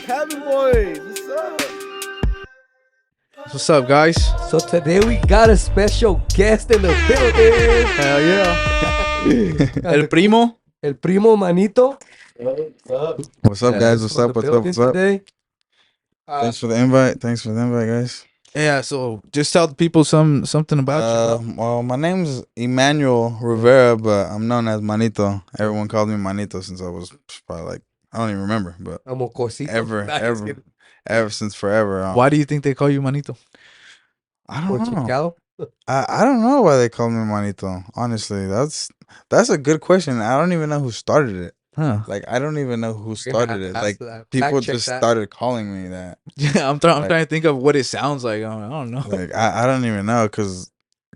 Cabin Boys, what's up? What's up, guys? So today we got a special guest in the building. Hell yeah. El primo. El primo Manito. What's up, guys? He's What's on up? the What's up? building What's up? today. Thanks for the invite. Thanks for the invite, guys. Yeah, so just tell the people something about you. Well, my name's Emmanuel Rivera, but I'm known as Manito. Everyone called me Manito since I was probably like, I don't even remember, but I'm a cosito. ever since forever. Why do you think they call you Manito? I Or don't know. Chicao. I don't know why they call me Manito. Honestly, that's a good question. I don't even know who started it. Huh. Like, I don't even know who You're gonna have started to it. ask Like, that. people Fact check just that. started calling me that. Yeah, I'm trying to think of what it sounds like. I don't know. Like, I don't even know because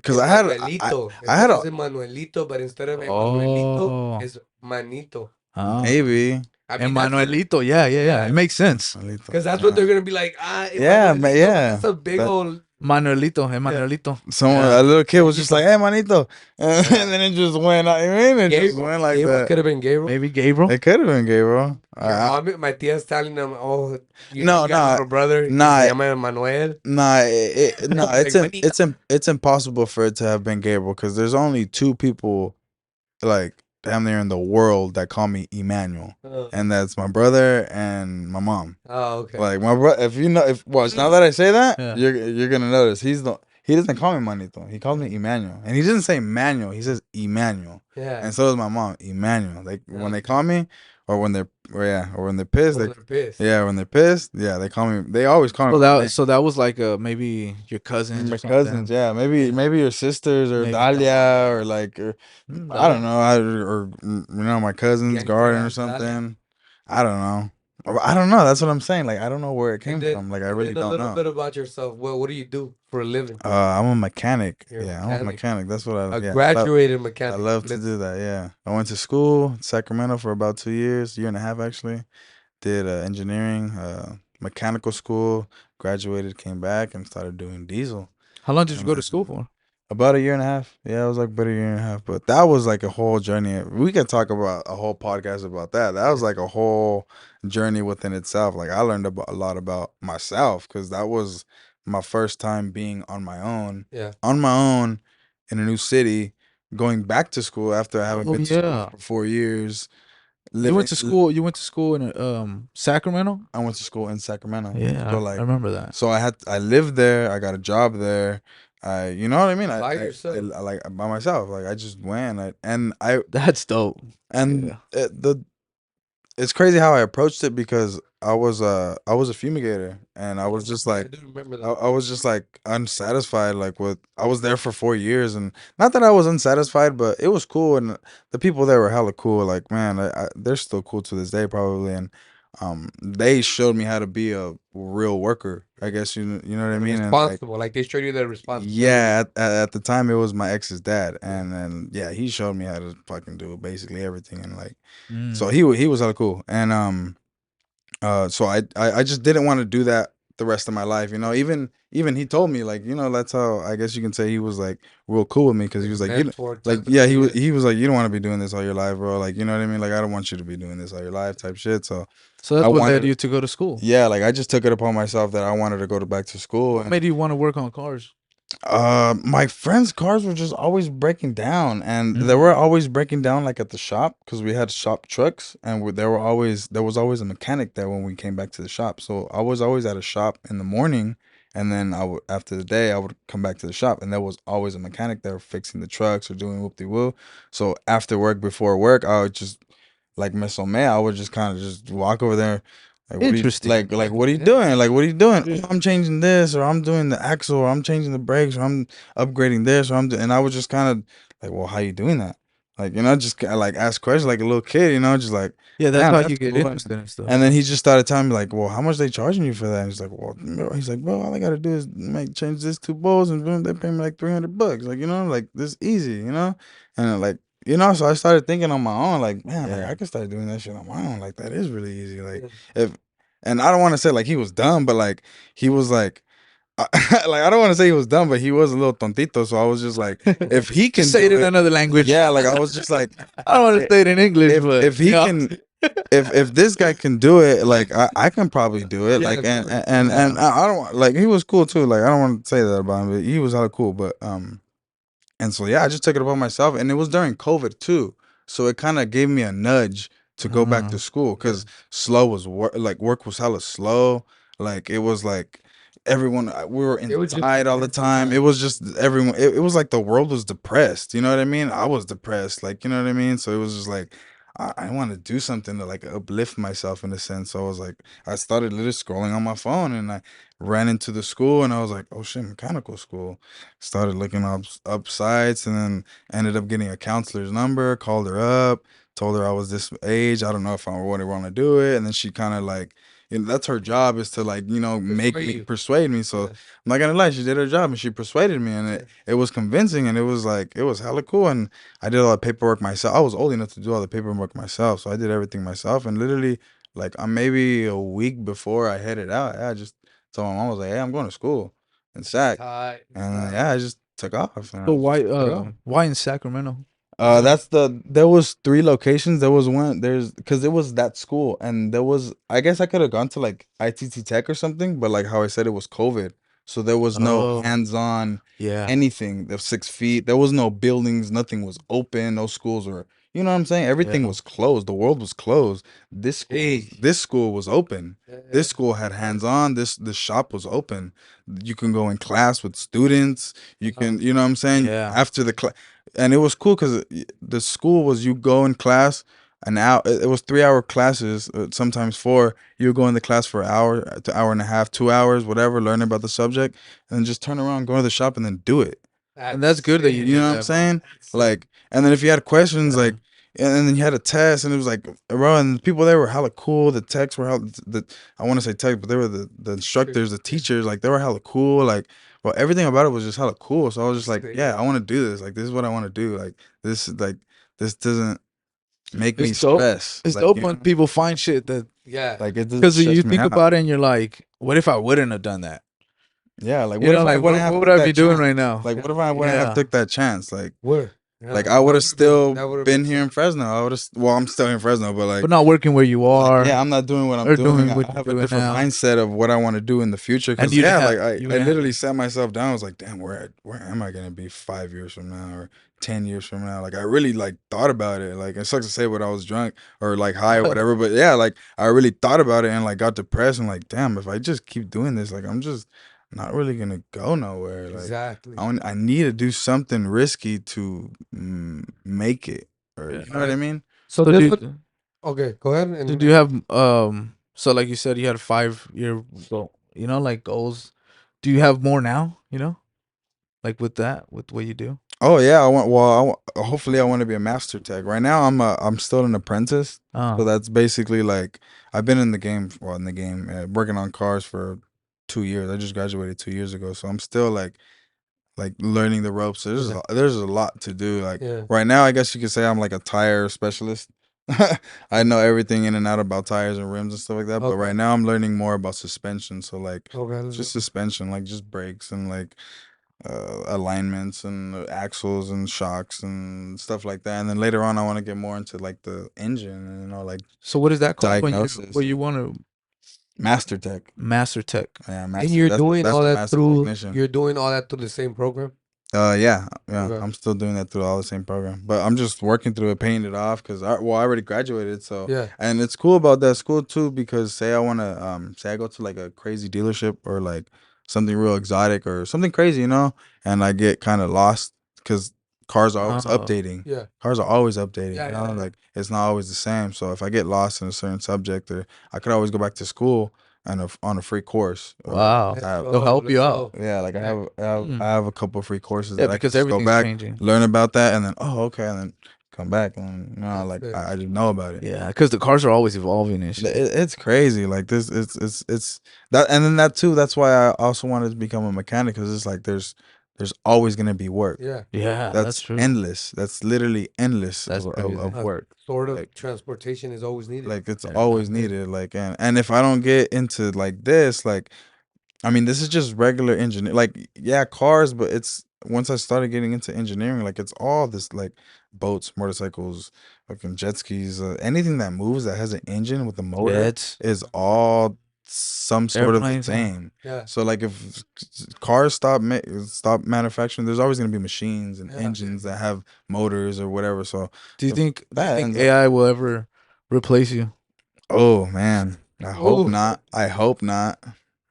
It's I had Manuelito. I had a Manuelito, but instead of Oh. Manuelito, it's Manito. maybe. I mean, Emanuelito. Yeah. It makes sense. because that's what they're gonna be like. Yeah, Manuelito, yeah. That's a big That- old. Emanuelito. Someone, Yeah. a little kid was just like, "Hey, manito," and then it just went. I mean, it just went like that. Could have been Gabriel. Maybe Gabriel. It could have been gay, bro. My tia's telling them, "Oh, you No, got a brother. nah. Se llama Manuel." Nah, Like, it's impossible for it to have been Gabriel because there's only two people, like damn near in the world that call me Emmanuel, and that's my brother and my mom. Oh, okay. Like my brother, if you know, now that I say that, Yeah. you're gonna notice he doesn't call me Manito. He calls me Emmanuel, and he doesn't say Manuel. He says Emmanuel, Yeah. and so does my mom, Emmanuel. Like when they call me, or when they're pissed, They're pissed. when they're pissed, they call me. They always call me. So that was like maybe your cousins. My or something. cousins, yeah, maybe your sisters or Maybe. Dahlia or like I don't know, or my cousin's Yeah, garden yeah, or something. I don't know. That's what I'm saying. Like I don't know where it came from. Like I really don't A little know. bit about yourself. What do you do for a living? I'm a mechanic. You're a Yeah, I'm a mechanic. mechanic. That's what A yeah. graduated I mechanic. love to do that. Yeah, I went to school in Sacramento for about 2 years, year and a half actually. Did engineering, mechanical school. Graduated, came back, and started doing diesel. How long did you go to school for? About a year and a half. Yeah, it was like about a year and a half. But that was like a whole journey. We could talk about a whole podcast about that. That was like a whole journey within itself. Like I learned a lot about myself because that was my first time being on my own. Yeah. On my own in a new city, going back to school after I haven't been to school for 4 years. You went to school. You went to school in Sacramento. I went to school in Sacramento. Yeah, So I remember that. So I lived there. I got a job there. You know what I mean? By yourself? I like by myself. Like I just went. That's dope. And it's crazy how I approached it because I was a fumigator and I was just like I do remember that. I was just like unsatisfied. Like I was there for 4 years and not that I was unsatisfied, but it was cool and the people there were hella cool. Like man, they're still cool to this day probably and. They showed me how to be a real worker. I guess you know what I mean. And, Responsible, like they showed you that responsible. yeah, at the time it was my ex's dad, and then yeah, he showed me how to fucking do basically everything, and like, so he was hella cool, and so I just didn't want to do that the rest of my life, you know. Even he told me like, you know, that's how I guess you can say he was like real cool with me because he was like, he was like, you don't want to be doing this all your life, bro. Like, you know what I mean? Like, I don't want you to be doing this all your life, type shit. So that's what led you to go to school. yeah, like I just took it upon myself that I wanted to go back to school. What made you want to work on cars? My friends' cars were just always breaking down, and they were always breaking down like at the shop because we had shop trucks, and there was always a mechanic there when we came back to the shop. So I was always at a shop in the morning, and then after the day I would come back to the shop, and there was always a mechanic there fixing the trucks or doing whoop de whoop. So after work, before work, I would just like Miss O'May, I would just kind of just walk over there. Like, Interesting. What are you doing? Like, what are you doing? Oh, I'm changing this, or I'm doing the axle, or I'm changing the brakes, or I'm upgrading this, or and I was just kind of like, well, how you doing that? Like, you know, just like ask questions like a little kid, you know, just like, yeah, that's damn, how that's you get cool. interested in stuff. And then he just started telling me like, well, how much they charging you for that? And he's like, well, bro, all I gotta do is change this 2 bolts, and boom, they pay me like $300. Like, you know, like this easy, you know, and like. You know, so I started thinking on my own, like, man, like I could start doing that shit on my own. Like that is really easy. Like and I don't want to say like he was dumb, but like he was like, like I don't want to say he was dumb, but he was a little tontito. So I was just like, if he can say it in another language. yeah, like I was just like, I don't want to say it in English, but if he you know. can, if this guy can do it, like I can probably do it. Yeah, Like of course. and I don't like he was cool too. Like I don't want to say that about him, but he was hella cool. But and so yeah, I just took it upon myself, and it was during COVID too, so it kind of gave me a nudge to go back to school because slow was work was hella slow. Like it was like everyone we were It was just inside all the time. It was just everyone. It was like the world was depressed. You know what I mean? I was depressed. Like you know what I mean? So it was just like. I want to do something to like uplift myself in a sense. So I was like, I started literally scrolling on my phone and I ran into the school and I was like, oh shit, mechanical school. Started looking up sites and then ended up getting a counselor's number, called her up, told her I was this age, I don't know if I would want to do it, and then she kind of like, that's her job, is to like, make me persuade me. So I'm not gonna lie, she did her job and she persuaded me, and it was convincing, and it was like it was hella cool. And I did all the paperwork myself. I was old enough to do all the paperwork myself, so I did everything myself. And literally, like I'm maybe a week before I headed out, I just told my mom, I was like, hey, I'm going to school in Sac. And yeah, I just took off. So And took off. why in Sacramento? There was 3 locations. There was one because it was that school, and there was, I guess I could have gone to like ITT Tech or something, but like how I said, it was COVID, so there was no Oh, hands-on yeah. anything. The 6 feet, there was no buildings, nothing was open, no schools were, you know what I'm saying? Everything Yeah. was closed. The world was closed. This school was open. This school had hands-on. This shop was open. You can go in class with students. You can, you know what I'm saying? Yeah. After the class, and it was cool because the school was, you go in class an hour. It was 3 hour classes, sometimes four. You go in the class for an hour to hour and a half, 2 hours, whatever, learn about the subject, and then just turn around, go to the shop, and then do it. And that's good that you You did know what I'm that, bro. saying? Like, and then if you had questions, Yeah. like, and then you had a test, and it was like, bro, and the people there were hella cool. The techs were hella, I want to say tech, but they were the instructors, the teachers, like they were hella cool. Like, well, everything about it was just hella cool. So I was just like, yeah, I want to do this. Like, this is what I want to do. Like, this is like, this doesn't make me It's dope. stress. It's Like, dope when people find shit that, like it doesn't because you stress me think out. about it and you're like, what if I wouldn't have done that? Yeah, like You what know, if I like wouldn't have what would took I that be doing chance? right now? Like, what if I wouldn't have Yeah. took that chance? Like, Where? I would have still been here in Fresno. I would have. Well, I'm still in Fresno, but like, But not working where you are yeah, I'm not doing what I'm or doing. doing I what you're have a doing different now. mindset of what I want to do in the future. And Cause you'd yeah, have like you I would have literally sat myself down. I was like, damn, where am I gonna be 5 years from now or 10 years from now? Like I really like thought about it. Like it sucks to say when I was drunk or like high or whatever, but yeah, like I really thought about it and like got depressed and like, damn, if I just keep doing this, like I'm just not really gonna go nowhere. Like I need to do something risky to make it, or Yeah. you know what I mean? So So this what? Okay, go ahead. did you have so like you said you had a 5 year goal, like goals. Do you have more now, Like with that, with what you do? Oh yeah, I want. Well, hopefully I want to be a master tech. Right now, I'm still an apprentice. So Oh. that's basically like I've been in the game. Well, in the game, working on cars for 2 years. I just graduated 2 years ago, so I'm still like learning the ropes. So there's a lot to do. Like right now, I guess you could say I'm like a tire specialist. I know everything in and out about tires and rims and stuff like that. But right now, I'm learning more about suspension. So like just suspension, like just brakes and like alignments and axles and shocks and stuff like that. And then later on, I want to get more into like the engine and like So what is that called diagnosis. when you want to Master tech. master tech? Yeah, And master. you're That's doing that's all the that master through. technician. You're doing all that through the same program. Yeah. Okay. I'm still doing that through all the same program, but I'm just working through it, paying it off because I already graduated. So Yeah. and it's cool about that school too because say I want to say I go to like a crazy dealership or like something real exotic or something crazy, and I get kind of lost because cars are always updating. Yeah. Cars are always updating. Yeah. Like it's not always the same. So if I get lost in a certain subject, or I could always go back to school and on a free course. Wow. They'll help you out. Yeah, like I have a couple of free courses Yeah, that I can because just go everything's back, changing. learn about that, and then okay, and then come back and like I just know about it. Yeah, because the cars are always evolving and shit. It's crazy. Like this, it's that, and then that too. That's why I also wanted to become a mechanic because it's like there's always gonna be work. Yeah, That's true. endless. That's literally endless That's of work. Sort of Like- transportation is always needed. Like it's Yeah. always needed. Like and if I don't get into like this, like I mean, this is just regular engineering. Like, yeah, cars, but it's once I started getting into engineering, like it's all this like boats, motorcycles, fucking jet skis, anything that moves that has an engine with a motor Jets, is all some sort of the airplanes. same. Yeah. So like if cars stop manufacturing, there's always gonna be machines and Yeah. engines that have motors or whatever. So Do you if think that ends up, AI will ever replace you? oh man, I hope Ooh. not. I hope not.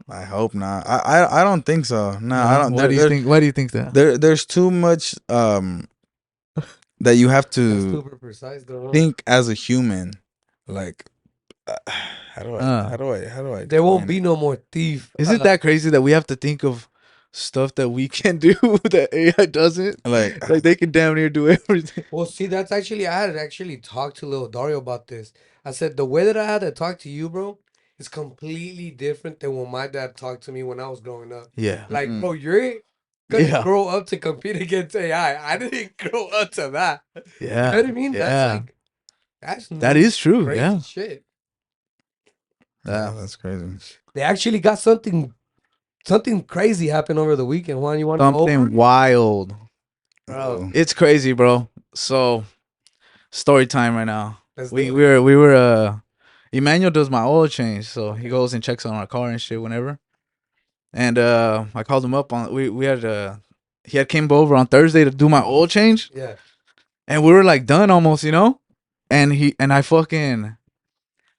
I hope not. I don't think so. No, I don't. Why do you think? Why do you think that? There's too much that you have That's to super precise, though. think as a human. Like, Uh, how do I There won't explain be it? no more thief. Isn't that crazy that we have to think of stuff that we can do that AI doesn't? Like, Like they can damn near do everything. Well, see, that's actually, I had actually talked to little Dario about this. I said, the way that I had to talk to you, bro, is completely different than when my dad talked to me when I was growing up. Yeah. Like, mm, bro, you're gonna Yeah. grow up to compete against AI. I didn't grow up to that. You know Yeah. what I mean? That's Yeah. like, that's That is true. crazy Yeah. shit. yeah, that's crazy. They actually got something crazy happened over the weekend. Juan, you want to go over? Something wild. Bro, Oh, It's crazy, bro. So, story time right now. let's We do we it. were we were Emmanuel does my oil change, so he goes and checks on our car and shit whenever. And I called him up on we had he had came over on Thursday to do my oil change, Yeah. and we were like done almost, you know. And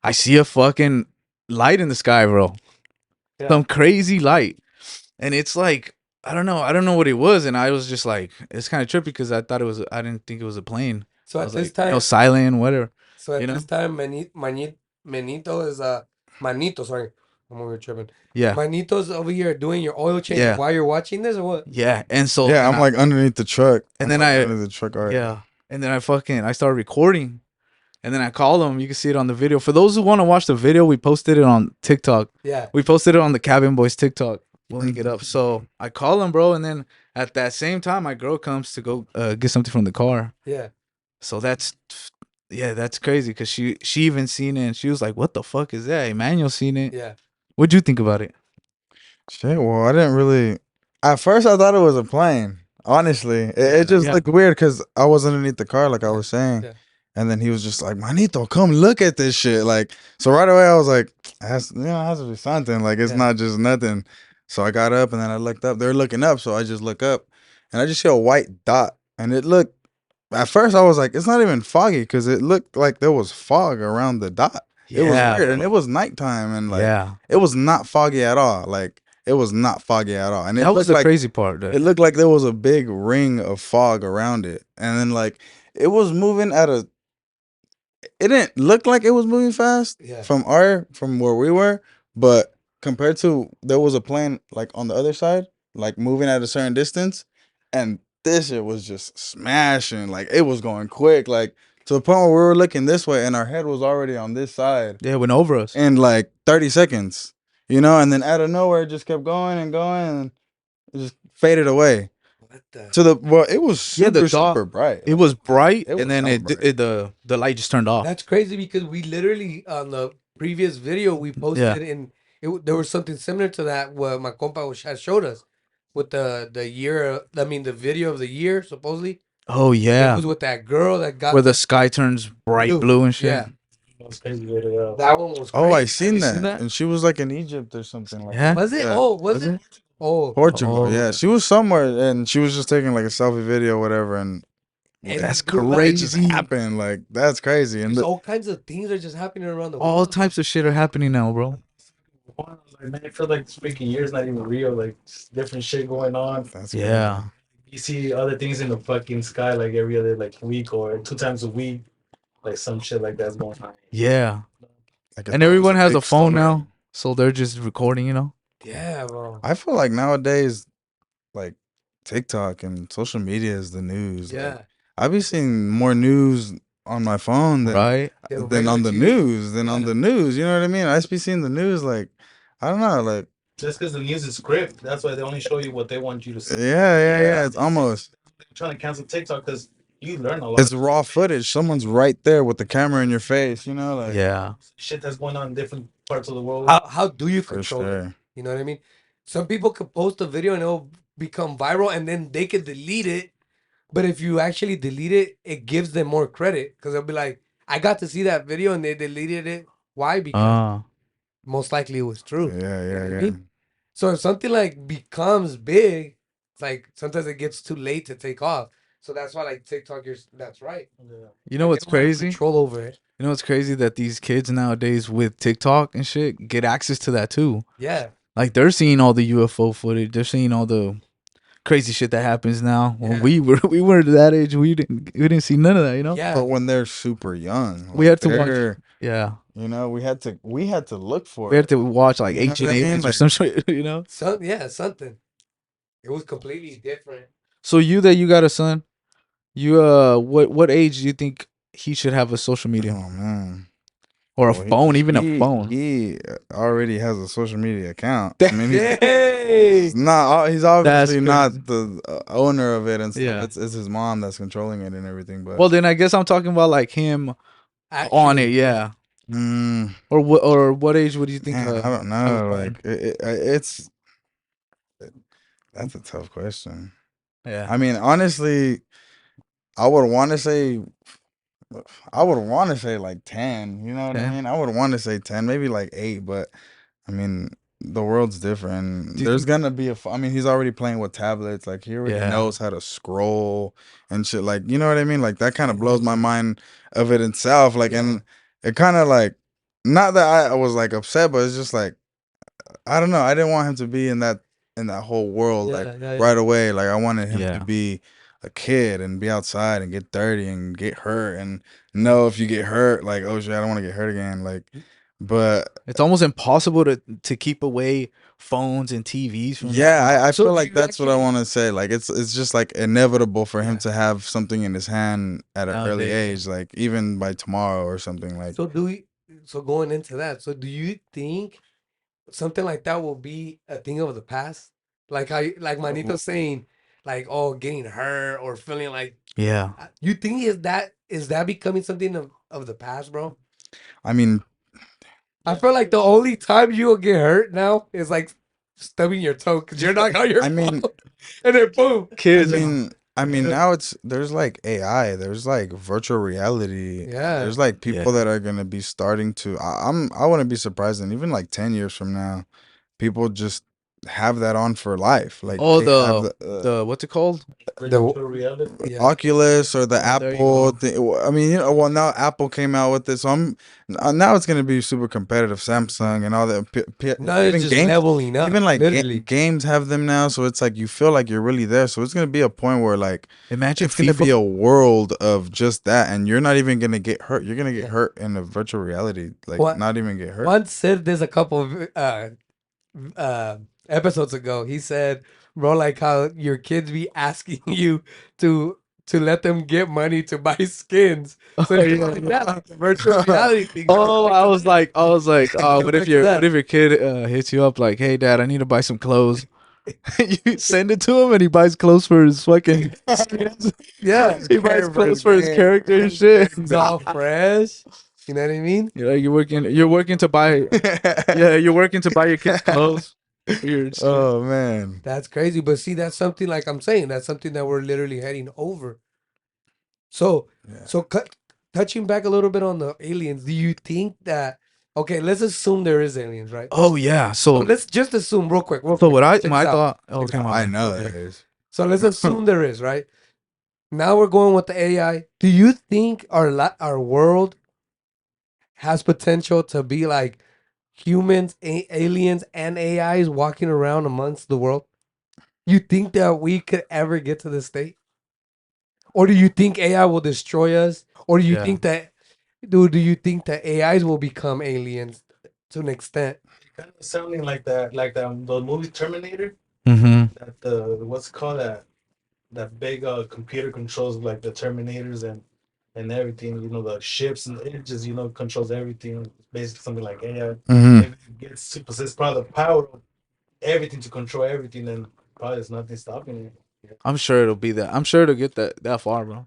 I see a fucking light in the sky, bro. Yeah. Some crazy light, and it's like I don't know what it was, and I was just like, it's kind of trippy because I didn't think it was a plane. So I at was this like, time, silent, whatever. so at You know? this time, Manito is Manito. Sorry, I'm over here tripping. Yeah, Manito's over here doing your oil change Yeah. while you're watching this, or what? yeah. And so yeah, and I'm like underneath the truck. and I'm then like I under the truck already. yeah, and then I started recording, and then I called him. You can see it on the video. For those who want to watch the video, we posted it on TikTok. Yeah. We posted it on the Cabin Boys TikTok. We'll link it up. So I call him, bro, and then at that same time, my girl comes to go get something from the car. Yeah. So that's crazy because she even seen it and she was like, "What the fuck is that?" Emmanuel seen it. Yeah. What'd you think about it? Shit, well, I didn't really. At first, I thought it was a plane. Honestly, it just Yeah. looked weird because I was underneath the car, like I Yeah, was saying, yeah. and then he was just like, "Manito, come look at this shit." Like, so right away, I was like, "It has, it has to be something. Like, it's Yeah. not just nothing." So I got up and then I looked up. They're looking up, so I just look up, and I just see a white dot, and it looked. At first, I was like, "It's not even foggy," because it looked like there was fog around the dot. It was Yeah, weird, and bro. it was nighttime, and like, Yeah, it was not foggy at all. Like. It was not foggy at all, and it that was looked the like crazy part. it looked like there was a big ring of fog around it, and then like it was moving at a. It didn't look like it was moving fast Yeah. from where we were, but compared to there was a plane like on the other side, like moving at a certain distance, and this shit was just smashing. Like it was going quick, like to the point where we were looking this way, and our head was already on this side Yeah, it went over us. in like 30 seconds, you know, and then out of nowhere it just kept going and going and it just faded away. What the? To the well, it was Yeah, the super dot- super bright. It was bright, It was and then hella it, bright. the light just turned off. That's crazy because we literally on the previous video we posted in there was something similar to that what my compa had showed us with the year. I mean the video of the year supposedly. Oh It yeah, was with that girl that got where the sky turns bright blue and shit. Yeah, That's crazy video. that one was. Oh, I crazy. seen you that. seen that? And she was like in Egypt or something like Yeah? that. Was it? Yeah. Oh, was Was it? it? Oh, Portugal. Oh. Yeah, she was somewhere and she was just taking like a selfie video or whatever and And That's it looked it just crazy. happened. Like that's crazy. And There's all kinds of things are just happening around the All world. types of shit are happening now, bro. Like, man, I feel like this freaking year's not even real. Like, just different shit going on. that's Yeah, You see other things in the fucking sky like every other like week or 2 times a week. Like some shit like that's going on. yeah. like And everyone has a big phone storm. now, so they're just recording. You know. Yeah, bro. I feel like nowadays, like TikTok and social media is the news. Like, Yeah. I be seeing more news on my phone than Right? Yeah, than on the regular TV. news than on the news. You know what I mean? I just be seeing the news like I don't know, like Just because the news is script, that's why they only show you what they want you to see. yeah. It's almost They're trying to cancel TikTok because you learn a lot. it's raw footage. Someone's right there with the camera in your face. You know, like Yeah. Shit that's going on in different parts of the world. How do you for control it? sure. You know what I mean? Some people could post a video and it'll become viral, and then they could delete it But if you actually delete it, it gives them more credit because they'll be like, I got to see that video and they deleted it. Why? Because most likely it was true. Yeah, You know yeah, what I yeah. mean? So if something like becomes big, it's like sometimes it gets too late to take off. So that's why like TikTok, that's right. You know Like, what's they don't have crazy? control over it. You know what's crazy? That these kids nowadays with TikTok and shit get access to that too. Yeah. Like they're seeing all the UFO footage. They're seeing all the crazy shit that happens now. When Yeah. we were that age, we didn't see none of that. You know. Yeah. But when they're super young, We had to watch. they're- Yeah. You know, we had to look for We had it. to watch like You know Ancient what I mean? Aliens or Like- some shit. You know. Something. It was completely different. So you got a son. You what age do you think he should have a social media Oh man. or a Well, phone, even a phone? He already has a social media account. I mean, Hey. he's not. He's obviously That's not crazy. the owner of it and stuff. Yeah. It's his mom that's controlling it and everything. But Well, then I guess I'm talking about like him on Actually, it, yeah. mm, Or what age would you think? man, I don't have a know. phone? Like it's that's a tough question. Yeah. I mean, honestly, I would want to say. I would want to say like 10, you know what I 10? mean? I would want to say 10, maybe like 8, but I mean, the world's different. Do you There's think- gonna be I mean, he's already playing with tablets. Like, he already Yeah. knows how to scroll and shit. Like, you know what I mean? Like, that kind of blows my mind of it itself. Like, Yeah. and it kind of like, not that I was like upset, but it's just like, I don't know. I didn't want him to be in that whole world like Yeah. right away. Like, I wanted him Yeah. to be a kid and be outside and get dirty and get hurt and know if you get hurt, like, oh shit, I don't want to get hurt again. Like, but It's almost impossible to keep away phones and TVs from yeah, I So feel do like you that's what I actually- want to say. Like, it's just like inevitable for him Yeah. to have something in his hand at an early Nowadays, age, like even by tomorrow or something. Like, So going into that, so do you think something like that will be a thing of the past? Like how like Manito's saying, like, oh, getting hurt or feeling like yeah. you think is that becoming something of the past, bro? I mean, I feel like the only time you will get hurt now is like stubbing your toe because you're not on your I mean, phone. And then boom. Kids. I mean, now there's like AI, there's like virtual reality. Yeah. There's like people Yeah. that are gonna be starting to. I wouldn't be surprised, and even like 10 years from now, people just have that on for life. Like, Oh, they have the what's it called? Virtual reality. Yeah. Oculus or the Oh, there you Apple go. thing. I mean, you know, well, now Apple came out with this, so now it's gonna be super competitive. Samsung and all that. Now it's Even just games, leveling up. even like literally. games have them now, so it's like you feel like you're really there. So it's gonna be a point where like Imagine it's gonna FIFA. be a world of just that, and you're not even gonna get hurt. You're gonna get Yeah. hurt in a virtual reality, like What- not even get hurt. Once said this a couple of episodes ago. He said, bro, like how your kids be asking you to let them get money to buy skins. So Oh, it's yeah. like that, like the virtual reality thing. Oh, I was like, what Go back if to that. what if your kid hits you up like, hey dad, I need to buy some clothes. You send it to him and he buys clothes for his fucking skins. Yeah. He buys clothes for his character and shit. It's all fresh. You know what I mean? You're like, you're working to buy you're working to buy your kids clothes. Weird. Oh man. That's crazy. But see, that's something like I'm saying, that's something that we're literally heading over. So, Yeah. touching back a little bit on the aliens, do you think that, okay, let's assume there is aliens, right? Oh yeah. So So let's just assume real quick. so what Check I this out. thought okay, Check this my I bad. know Okay. that is. So let's assume there is, right? Now we're going with the AI. Do you think our world has potential to be like humans, aliens, and AIs walking around amongst the world? You think that we could ever get to this state? Or do you think AI will destroy us? Or do you Yeah. think that do you think that AIs will become aliens to an extent? Kind of sounding like that, the movie Terminator. Mm-hmm. That the what's it called that big computer controls like the Terminators and everything. You know, the ships and it just controls everything. It's basically something like AI. Mhm. If it gets to possess probably the power of everything to control everything, then probably there's nothing stopping it. I'm sure it'll be that. I'm sure it'll get that far, bro.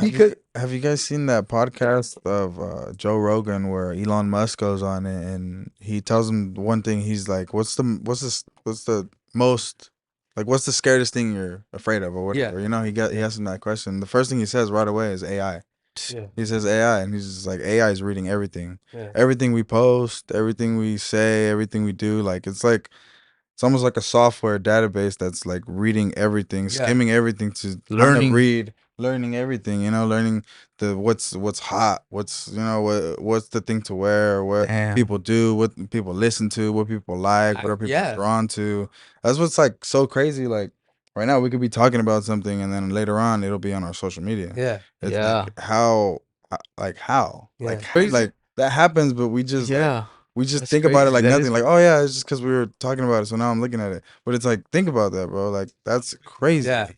Because Have you guys seen that podcast of Joe Rogan where Elon Musk goes on it and he tells him one thing? He's like, what's the most like, what's the scariest thing you're afraid of or whatever? Yeah. You know, he asked him that question. The first thing he says right away is AI. Yeah. He says AI, and he's just like, AI is reading everything, Yeah. everything we post, everything we say, everything we do. Like it's almost like a software database that's like reading everything, Yeah. skimming everything to Learning. read, learning everything. You know, learning the what's hot, what's what's the thing to wear, what Damn. people do, what people listen to, what people like, what are people Yeah. drawn to. That's what's like so crazy. Like right now, we could be talking about something, and then later on, it'll be on our social media. Yeah. It's Yeah. like how, Yeah. like that happens, but we just Yeah. we just That's think about it crazy. like That nothing. is Like, oh yeah, it's just because we were talking about it, so now I'm looking at it. But it's like, think about that, bro. Like, that's crazy. Yeah.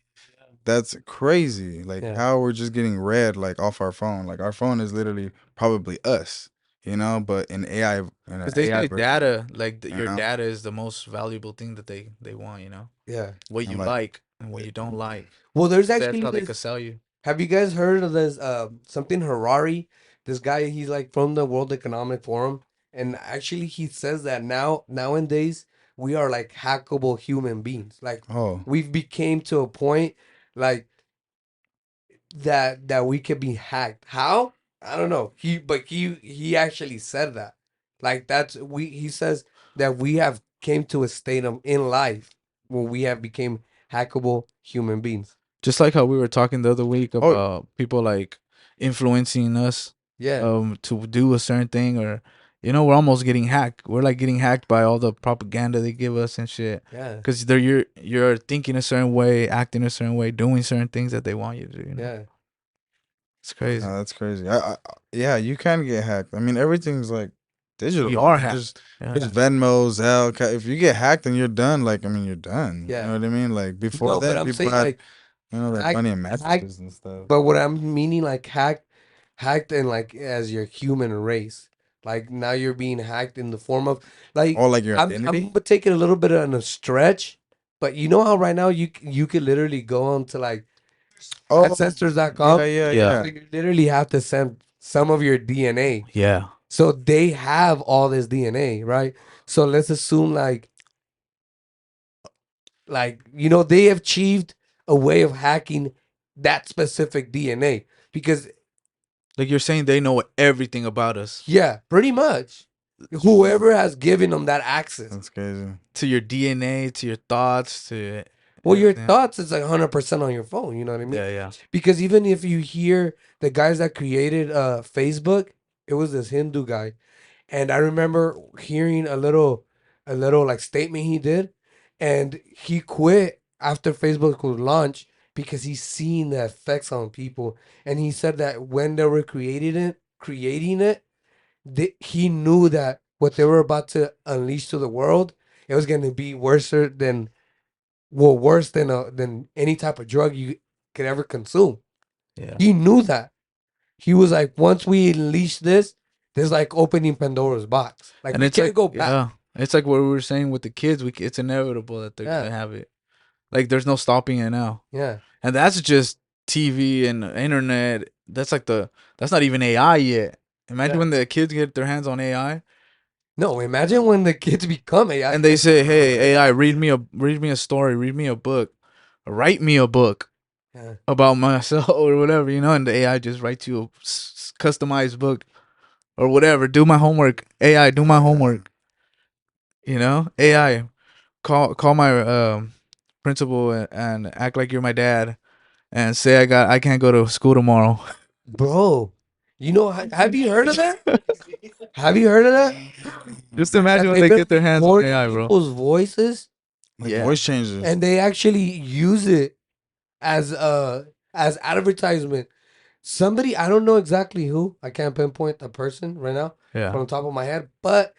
That's crazy. Like Yeah. how we're just getting read like off our phone. Like our phone is literally probably us, you know. But in AI, in an Because they AI say version, data, like you your know? data is the most valuable thing that they want, you know? Yeah. What And you like, like and what you don't like. Well, there's That's actually how they this. could sell you. Have you guys heard of this? Something Harari. This guy, he's like from the World Economic Forum, and actually, he says that nowadays we are like hackable human beings. Like oh, we've became to a point like that we could be hacked. How? I don't know. He actually said that. Like that's we. He says that we have came to a state of in life where we have became hackable human beings. Just like how we were talking the other week oh, about people like influencing us Yeah. to do a certain thing, or we're almost getting hacked. We're like getting hacked by all the propaganda they give us and shit. Yeah. Cuz you're thinking a certain way, acting a certain way, doing certain things that they want you to do, Yeah. It's crazy. no, that's crazy. Yeah, you can get hacked. I mean, everything's like digital. We are now. hacked. Yeah. There's Venmo, Zelle. If you get hacked, then you're done. Like, I mean, you're done. Yeah. You know what I mean? Like before No, but that, I'm people saying had like their hack, money in hack, mattresses and stuff. but what I'm meaning like hacked and like as your human race. Like now you're being hacked in the form of like Or like your I'm identity. gonna take it a little bit on a stretch, but you know how right now you could literally go on to like Oh, ancestors.com. yeah, Yeah. So you literally have to send some of your DNA. Yeah. So they have all this DNA, right? So let's assume like they have achieved a way of hacking that specific DNA because Like you're saying they know everything about us. yeah, pretty much whoever has given them that access. That's crazy. To your DNA, to your thoughts, to Well, your everything. thoughts is like 100% on your phone. You know what I mean? Yeah, yeah. Because even if you hear the guys that created Facebook, it was this Hindu guy, and I remember hearing a little like statement he did, and he quit after Facebook was launched because he's seen the effects on people, and he said that when they were creating it, he knew that what they were about to unleash to the world, it was going to be worse than any type of drug you could ever consume. Yeah. He knew that. He was like, once we unleash this, there's like opening Pandora's box. Like And we it's can't like, go back. yeah, it's like what we were saying with the kids. It's inevitable that they're Yeah. gonna have it. Like there's no stopping it now. Yeah. And that's just TV and internet. That's not even AI yet. Imagine Yeah. when the kids get their hands on AI No, imagine when the kids become AI. and they say, "Hey, AI, read me a story, read me a book, or write me a book Yeah. about myself or whatever," and the AI just writes you a customized book or whatever. Do my homework, AI. Do my homework. AI. Call my principal and act like you're my dad and say I can't go to school tomorrow. Bro, have you heard of that? Have you heard of that? Just imagine That when they've they been get their hands on recording AI, bro. people's voices Like Yeah. voice changes. and they actually use it as advertisement. Somebody, I don't know exactly who. I can't pinpoint the person right now Yeah. from the top of my head, but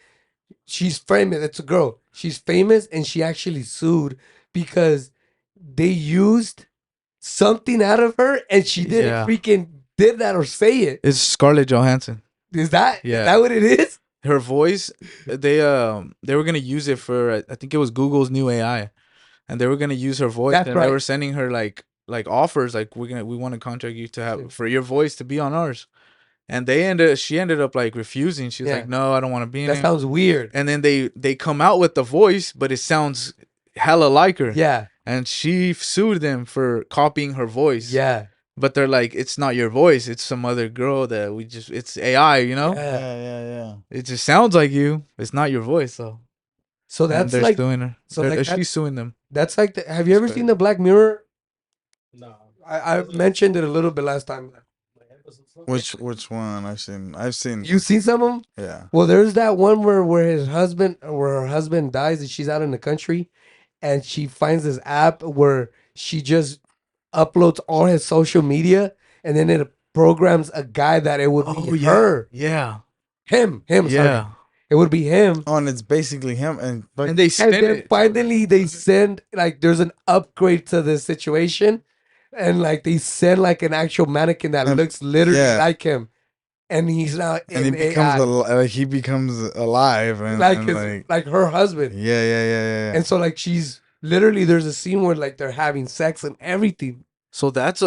she's famous. It's a girl. She's famous and she actually sued because they used something out of her and she didn't Yeah. freaking did that or say it. It's Scarlett Johansson. Is that Yeah. is that what it is? Her voice, they were gonna use it for I think it was Google's new AI, and they were gonna use her voice, That's and they right. were sending her like offers, like we want to contract you to have for your voice to be on ours, and she ended up like refusing. She was Yeah. like, no, I don't want to be in That it. sounds weird. And then they come out with the voice, but it sounds hella like her. Yeah. and she sued them for copying her voice. Yeah. But they're like, it's not your voice. It's some other girl that it's AI, you know? Yeah. Yeah. It just sounds like you. It's not your voice, though. So And that's they're like suing her. so like that, She's suing them. that's like have you It's ever seen crazy. the Black Mirror? No. I mentioned it a little bit last time. Which one? I've seen. You seen some of them? Yeah. Well, there's that one where her husband dies and she's out in the country, and she finds this app where she just uploads all his social media, and then it programs a guy that it would be her, Yeah. him, sorry, Yeah. it would be him. Oh, and it's basically him, and like, And they And spin then it. finally they send like there's an upgrade to the situation, and like they send like an actual mannequin that And- looks literally yeah. like him, and he's now and he in becomes AI, he becomes alive, and like and his like like her husband. yeah. And so like she's literally there's a scene where like they're having sex and everything. So that's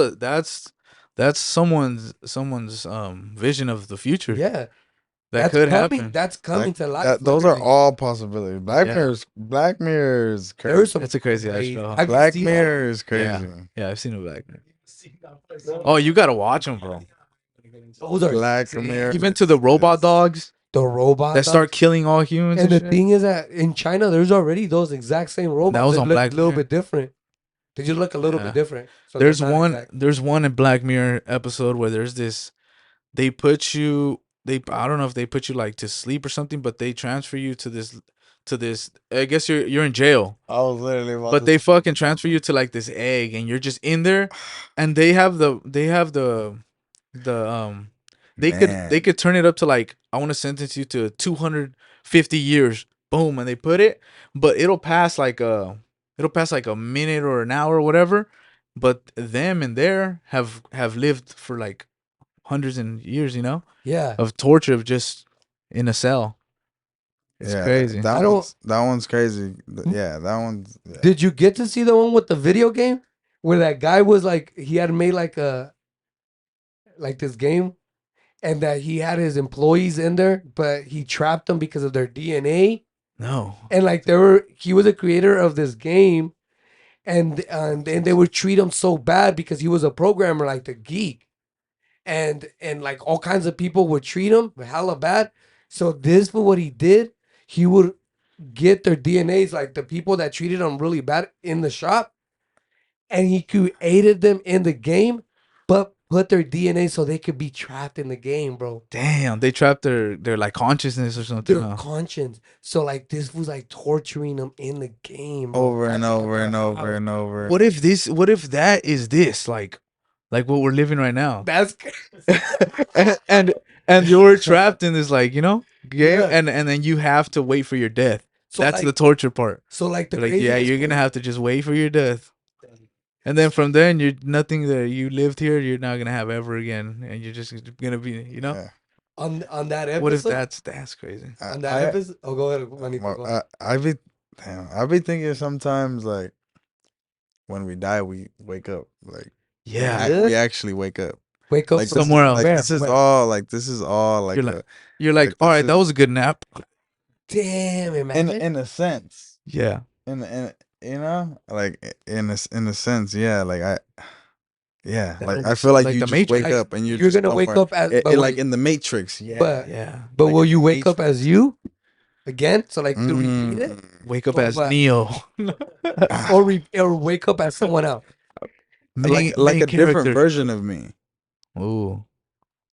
someone's vision of the future. Yeah. That That's could coming. happen. That's coming to life. those are literally. all possibilities. Black Yeah. Mirror's Black Mirror's crazy. There's some It's a crazy ass crazy. show. Have you Black seen Mirror is crazy. Yeah. Yeah, I've seen it back. Oh, you gotta watch them, bro. those are Black sick. Mirror. Even to the robot dogs The robot that start killing all humans. And And the shit. thing is that in China there's already those exact same robots. That was They on look Black a little Mirror. bit different. They just look a little Yeah. bit different. So there's they're not one exact. there's one in Black Mirror episode where there's this, they put you, I don't know if they put you like to sleep or something, but they transfer you to this, I guess you're in jail, I was literally about but to they fucking transfer you to like this egg, and you're just in there, and they have the they Man. could turn it up to like, I want to sentence you to 250 years, boom, and they put it, but it'll pass like a minute or an hour or whatever, but them in there have lived for like hundreds and years, you know, Yeah. of torture, of just in a cell. It's Yeah, crazy. I That don't- one's crazy. Yeah, that one's. Yeah. Did you get to see the one with the video game where that guy was like he had made like this game, and that he had his employees in there, but he trapped them because of their DNA, No. and like he was a creator of this game, and then they would treat him so bad because he was a programmer, like the geek, and like all kinds of people would treat him hella bad. So this was what he did. He would get their DNAs, like the people that treated him really bad in the shop, and he created them in the game, but put their DNA so they could be trapped in the game, bro. Damn, they trapped their like consciousness or something. Their huh? conscience. So like this was like torturing them in the game, bro. Over and That's over and fucking over wild. and over. What if that is this, like what we're living right now? That's and you're trapped in this, like, you know, game, Yeah. and then you have to wait for your death. so That's like, the torture part. so like the Like, yeah, craziest you're gonna part- have to just wait for your death. And then from then, you're nothing that you lived here, you're not gonna have ever again, and you're just gonna be, you know. Yeah. on that episode. What if that's crazy? On that episode? Oh, go ahead, Juanito, Well, go ahead. I be thinking sometimes, like, when we die, we wake up. Like, Yeah, Yeah. we actually wake up. Wake up Like, somewhere else. Like, Where? this is Where? all like You're like, a, you're like, like, all this right, that is- was a good nap. Damn, in imagine. in a sense, Yeah, in you know, like in a sense, yeah. Like yeah, That like I almost feel like like you the just Matrix. wake up and you're You're just gonna wake somewhere. up as It, like in the Matrix, yeah. but yeah. but like will in you the wake up Matrix. as you again? So like to repeat it, Wake up Well, as but- Neo. or wake up as someone else, Main- like main a different character. version of me. Ooh.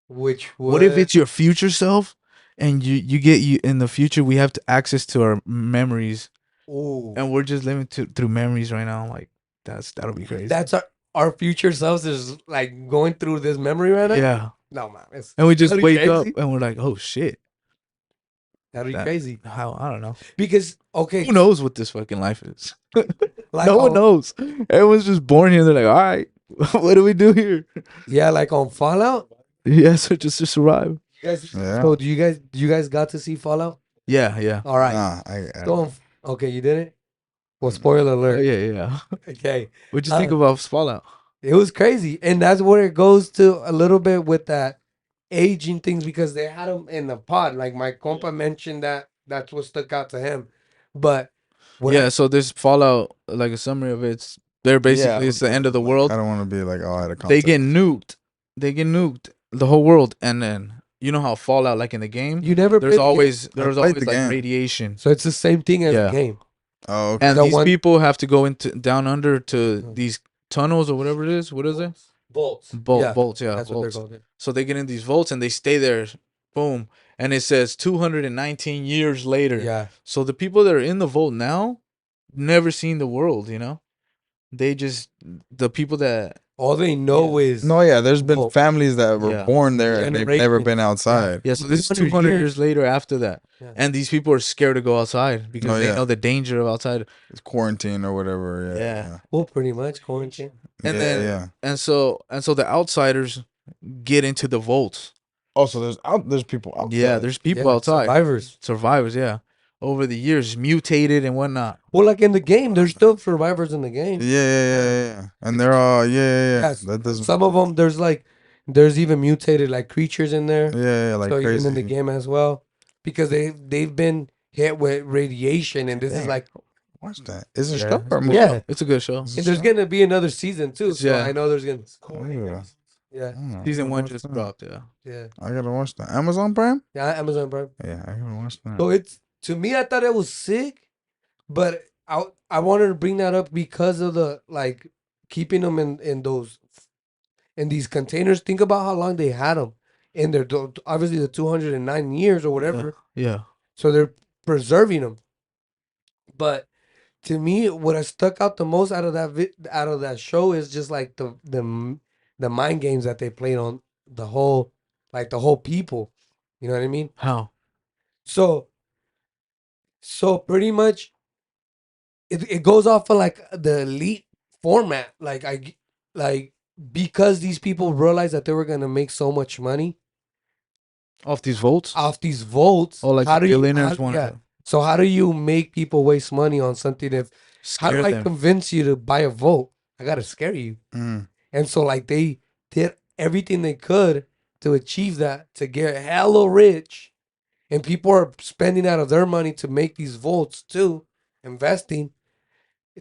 which What if would- it's your future self, and you in the future, we have to access to our memories, Ooh, and we're just living through memories right now? Like, that'll be crazy. that's our future selves is like going through this memory right now. Yeah, No man, it's and we just That'd be wake up crazy. and we're like, oh shit. that'd be That- crazy How, I don't know. because okay, Who knows what this fucking life is? like No one on- knows. Everyone's just born here. They're like, all right, what do we do here? Yeah, like on Fallout. Yeah, so just to survive. You guys, Yeah. So do you guys got to see Fallout? Yeah, yeah. All right. Nah, So okay, you didn't. Well, spoiler Oh, alert. yeah, yeah. Okay, What'd you think Uh, about Fallout? it was crazy, and that's where it goes to a little bit with that aging things because they had them in the pod. Like my compa mentioned that that's what stuck out to him, but What Yeah, so this Fallout, like a summary of it's they're basically it's the end of the world. I don't want to be like, oh, out of They context. get nuked. They get nuked the whole world, and then you know how Fallout, like in the game, you never there's played the game? always I there's played always the like game. radiation, So it's the same thing as Yeah. the game. Oh, okay. and The these one- people have to go into down under to these tunnels or whatever it is. What is it? Volts. Vaults, yeah, That's what they're vaults. called. So they get in these vaults and they stay there. Boom, and it says 219 years later. Yeah. So the people that are in the vault now never seen the world. You know, they just the people that All they know is No, yeah, there's been Well, families that were Yeah. born there and they've never been Generations. outside. yeah. So this is 200 200 years years. later after that, Yeah. and these people are scared to go outside because Oh, they yeah. know the danger of outside. It's quarantine or whatever. Yeah. Yeah. Yeah. well, pretty much quarantine. And yeah, then yeah. and so the outsiders get into the vaults. Also, there's people outside. Yeah, there's people Yeah, outside. survivors. Survivors, yeah. Over the years, mutated and whatnot. Well, like in the game, there's still survivors in the game. Yeah. And they're all yeah. Yes. That doesn't. Some of them, there's even mutated like creatures in there. Yeah, like so crazy. even in the game as well, because they've been hit with radiation, and this is Dang. like, Watch that. Is it Yeah, show or movie? yeah. It's a good show. And there's gonna be another season too. So Yeah. I know there's gonna, Yeah. yeah, Season 1 just dropped, yeah. yeah, I gotta watch that. Amazon Prime. yeah. Amazon Prime. Yeah, I gotta watch that. So it's, to me, I thought it was sick, but I wanted to bring that up because of the, like, keeping them in these containers. Think about how long they had them in there. Obviously, the 209 years or whatever. Yeah. So they're preserving them. But to me, what has stuck out the most out of that show is just like the mind games that they played on the whole people. You know what I mean? How? So pretty much it goes off of like the elite format. Like because these people realized that they were gonna make so much money Off these votes? off these votes. Oh, like how the do you billionaires how- want yeah. to So how do you make people waste money on something? How do scare I them. convince you to buy a vote? I gotta scare you. Mm. And so like they did everything they could to achieve that, to get hella rich. And people are spending out of their money to make these votes too, investing.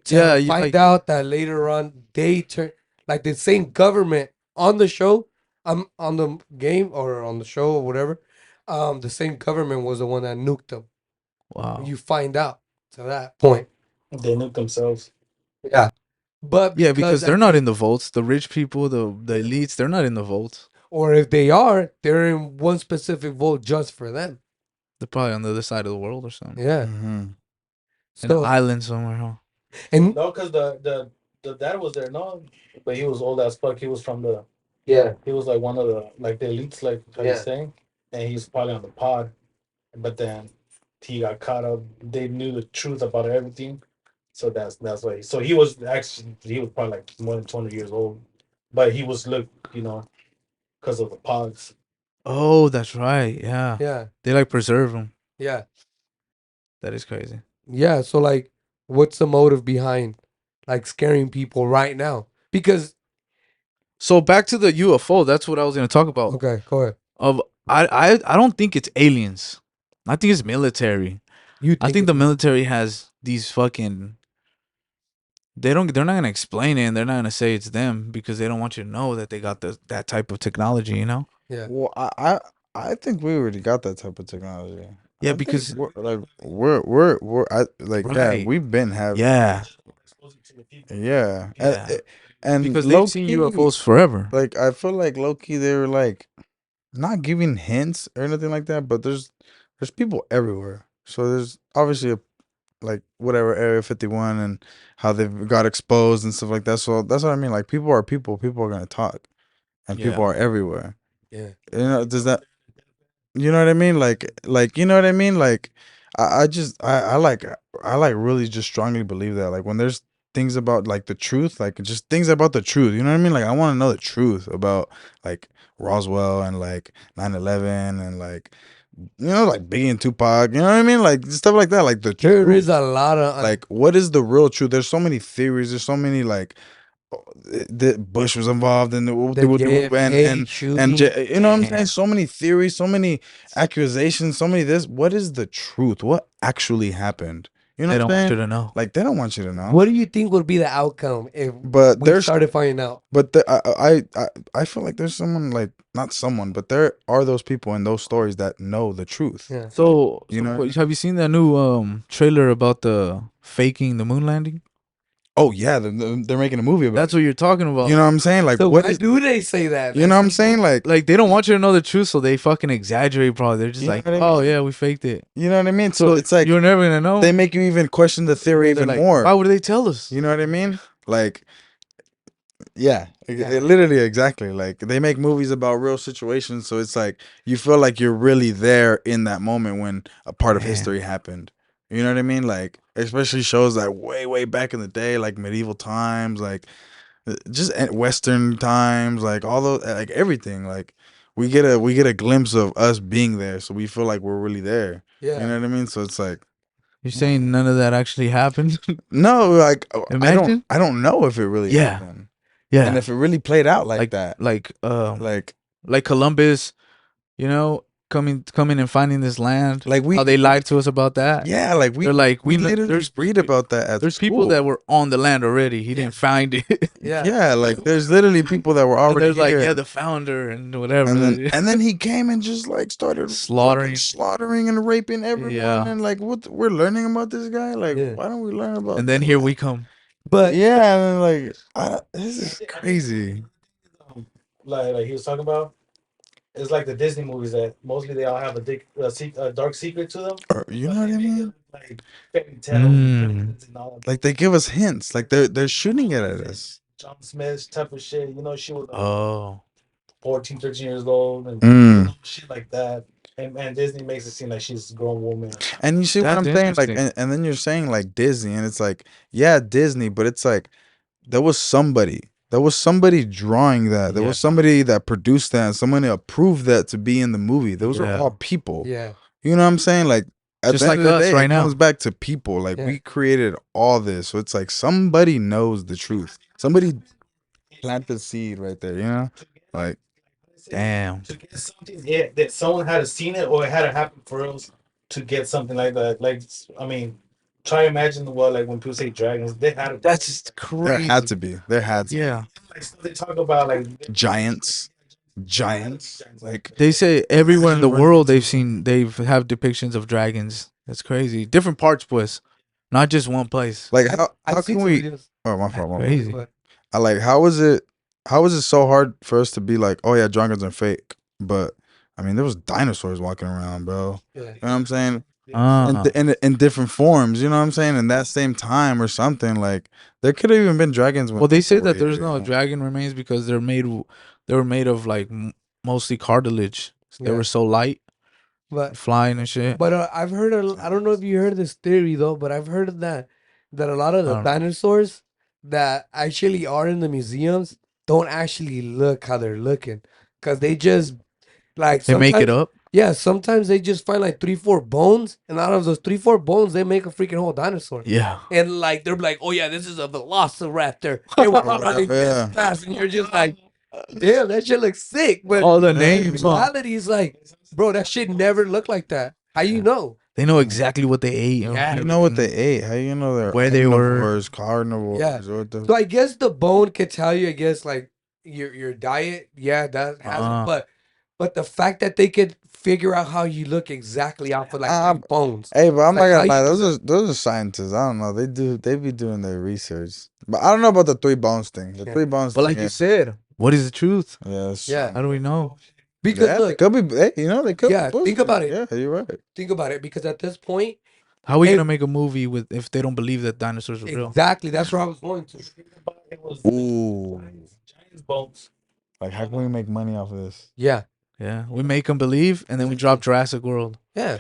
Yeah, To you find like- out that later on they turn, like the same government on the show, on the game or on the show or whatever, the same government was the one that nuked them. Wow. You find out to that point. They nuke themselves. Yeah. But Yeah, because they're at not the- in the votes. The rich people, the elites, they're not in the votes. or if they are, they're in one specific vote just for them. They're probably on the other side of the world or something. Yeah. Mm-hmm. In an So island somewhere, huh? and No, because the dad was there. No, but he was old as fuck. He was from the. yeah, He was like one of the elites, like how Yeah. you saying, and he's probably on the pod. But then he got caught up. They knew the truth about everything, so that's why. So he was probably like more than 20 years old, but he was because of the pods. Oh, that's right. Yeah. yeah, They like preserve them. yeah, That is crazy. yeah. So like, what's the motive behind like scaring people right now? Because So back to the UFO. That's what I was going to talk about. okay, go ahead. I don't think it's aliens. I think it's military. I think the it's- military has these fucking. They're not gonna explain it, and they're not gonna say it's them because they don't want you to know that they got that type of technology. You know? yeah, Well, I think we already got that type of technology. Yeah, I think because- Right. we've been having Yeah, yeah. Yeah. And because they've low-key, seen UFOs forever. Like I feel like low key they were like not giving hints or anything like that, but there's people everywhere. So there's obviously like whatever Area 51 and how they've got exposed and stuff like that. So that's what I mean. Like people are people. People are gonna talk, and people Yeah. are everywhere. yeah, You know, does that? You know what I mean? Like you know what I mean? Like I like really just strongly believe that like when there's things about like the truth, like just things about the truth. You know what I mean? Like I want to know the truth about like Roswell and like 9/11 and like like Biggie and Tupac. You know what I mean? Like stuff like that. Like the there truth. is a lot of Like what is the real truth? There's so many theories. There's so many like the Bush was involved in the and shooting. you know what I'm saying? So many theories, so many accusations, so many this. What is the truth? What actually happened? You know They what don't I'm want you saying? to know. Like they don't want you to know. What do you think would be the outcome if But we there's started finding out? But I feel like there's someone like not someone, but there are those people in those stories that know the truth. Yeah. So, You know what I mean? have you seen that new trailer about the faking the moon landing? Oh yeah, they're making a movie about That's what you're talking about. it. You know what I'm saying? Like So what why is do they say that? you know what I'm saying? Like they don't want you to know the truth, so they fucking exaggerate. Probably they're just You know like, what I oh mean? yeah, we faked it. You know what I mean? So it's like you're never gonna know. they make you even question the theory They're even like, more. why would they tell us? You know what I mean? Like yeah, Yeah. literally exactly. Like they make movies about real situations, so it's like you feel like you're really there in that moment when a part of Man. history happened. You know what I mean? Like especially shows that way back in the day, like medieval times, like just Western times, like all those, like everything. Like we get a glimpse of us being there, so we feel like we're really there. Yeah. You know what I mean? So it's like You're saying none of that actually happened? no, like Imagine. I don't know if it really Yeah. happened. Yeah. And if it really played out like that. like Like Columbus, you know, coming and finding this land. Like how they lied to us about that. yeah, like They're like, we kn- literally there's read about that at there's school. people that were on the land already. He didn't find it. Yeah. Yeah, like there's literally people that were And already there's like, here. yeah, the founder and whatever. and then he came and just like started slaughtering and raping everyone. Yeah. And like what we're learning about this guy? Like Yeah. why don't we learn about And then here we come. But yeah, and then like this is crazy. Like he was talking about, it's like the Disney movies that mostly they all have a dark secret to them. Or, you know what I mean? Like fairy tales and all that. Like they give us hints. Like they're shooting it at us. John Smith type of shit. You know, she was Oh. 14, 13 years old and shit like that. And Disney makes it seem like she's a grown woman. And you see what I'm That's saying? Like interesting. and then you're saying like Disney, and it's like, yeah, Disney, but it's like there was somebody. There was somebody drawing that. There was somebody that produced that. And somebody approved that to be in the movie. Those are all people. yeah. You know what I'm saying? Like at Just the like end of the us day, right it now. comes back to people. Like Yeah. we created all this, so it's like somebody knows the truth. Somebody planted the seed right there. You know, like Damn. To get something that someone had to seen it or it had to happen for us to get something like that. Like I mean, try imagine the world like when people say dragons, they had to. That's just crazy. there had to be. There had to. Yeah. Like so they talk about like Giants. Like They say everywhere in the Run world into- they have depictions of dragons. That's crazy. Different parts, pues. Not just one place. like how I've seen can some we? videos, Oh my fault. My fault. Crazy. but I like how is it so hard for us to be like, oh yeah, dragons are fake, but I mean there was dinosaurs walking around, bro. yeah. You know what I'm saying? Uh, In different forms, you know what I'm saying? In that same time or something, like there could have even been dragons. When well, they say people were that there's here, no you know? dragon remains because they were made of like mostly cartilage. They Yeah. were so light, But flying and shit. But I've heard I don't know if you heard this theory though, but I've heard of that a lot of the I don't know. dinosaurs that actually are in the museums don't actually look how they're looking, because they just like They make it sometimes- up. Yeah, sometimes they just find like 3-4 bones, and out of those 3-4 bones, they make a freaking whole dinosaur. Yeah. And like they're like, oh yeah, this is a velociraptor. It was running Yeah. fast, and you're just like, damn, that shit looks sick. But All the in names. huh? reality is like, bro, that shit never looked like that. How you know? They know exactly what they ate. and Yeah. You know what everything. they ate? How you know they're Where they were. omnivores, carnivores? Yeah. What the, So I guess the bone could tell you, I guess, like your diet. Yeah, that has it. But the fact that they could figure out how you look exactly off of like three bones. hey, but I'm Like, not how gonna lie. you- Those are scientists. I don't know. They be doing their research. But I don't know about the 3 bones thing. The Yeah. 3 bones. But like thing, you said, what is the truth? yes. Yeah. How do we know? Because Yeah, look, they could be. Hey, you know, they could. Yeah, be think bullshit. about it. Yeah, you're right. think about it. Because at this point, How are we Hey- gonna make a movie with if they don't believe that dinosaurs are real? exactly, that's where I was going to. it was Ooh. Giants bones. Like, how can we make money off of this? Yeah, Yeah, we make them believe, and then we drop Jurassic World. yeah.